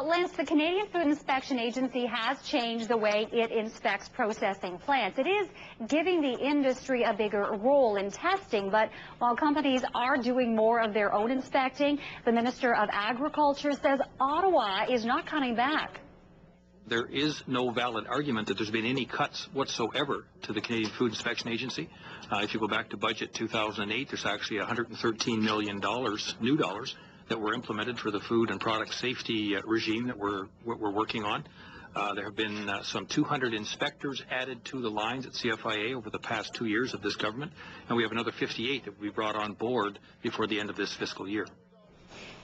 Well, Lance, the Canadian Food Inspection Agency has changed the way it inspects processing plants. It is giving the industry a bigger role in testing, but while companies are doing more of their own inspecting, the Minister of Agriculture says Ottawa is not cutting back. There is no valid argument that there's been any cuts whatsoever to the Canadian Food Inspection Agency. If you go back to budget 2008, there's actually $113 million, new dollars, that were implemented for the food and product safety regime that we're working on. There have been some 200 inspectors added to the lines at CFIA over the past 2 years of this government, and we have another 58 that we brought on board before the end of this fiscal year.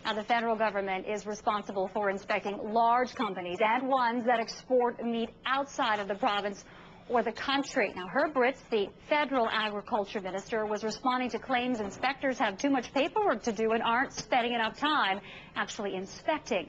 Now, the federal government is responsible for inspecting large companies and ones that export meat outside of the province or the country. Now, Herb Ritz, the federal agriculture minister, was responding to claims inspectors have too much paperwork to do and aren't spending enough time actually inspecting.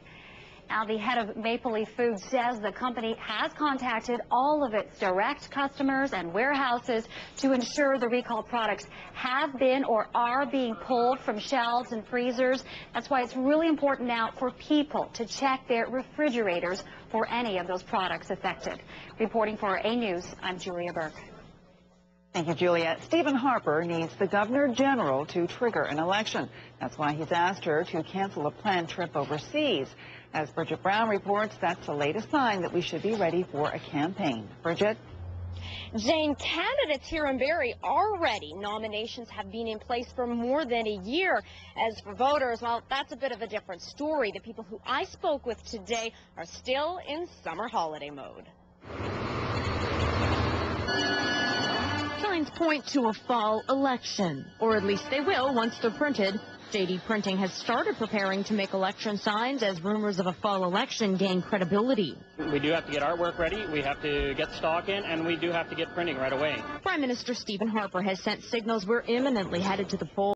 Now, the head of Maple Leaf Foods says the company has contacted all of its direct customers and warehouses to ensure the recalled products have been or are being pulled from shelves and freezers. That's why it's really important now for people to check their refrigerators for any of those products affected. Reporting for A News, I'm Julia Burke. Thank you, Julia. Stephen Harper needs the Governor General to trigger an election. That's why he's asked her to cancel a planned trip overseas. As Bridget Brown reports, that's the latest sign that we should be ready for a campaign. Bridget? Jane, candidates here in Barrie are ready. Nominations have been in place for more than a year. As for voters, well, that's a bit of a different story. The people who I spoke with today are still in summer holiday mode. Signs point to a fall election, or at least they will once they're printed. JD Printing has started preparing to make election signs as rumors of a fall election gain credibility. We do have to get artwork ready, we have to get stock in, and we do have to get printing right away. Prime Minister Stephen Harper has sent signals we're imminently headed to the polls.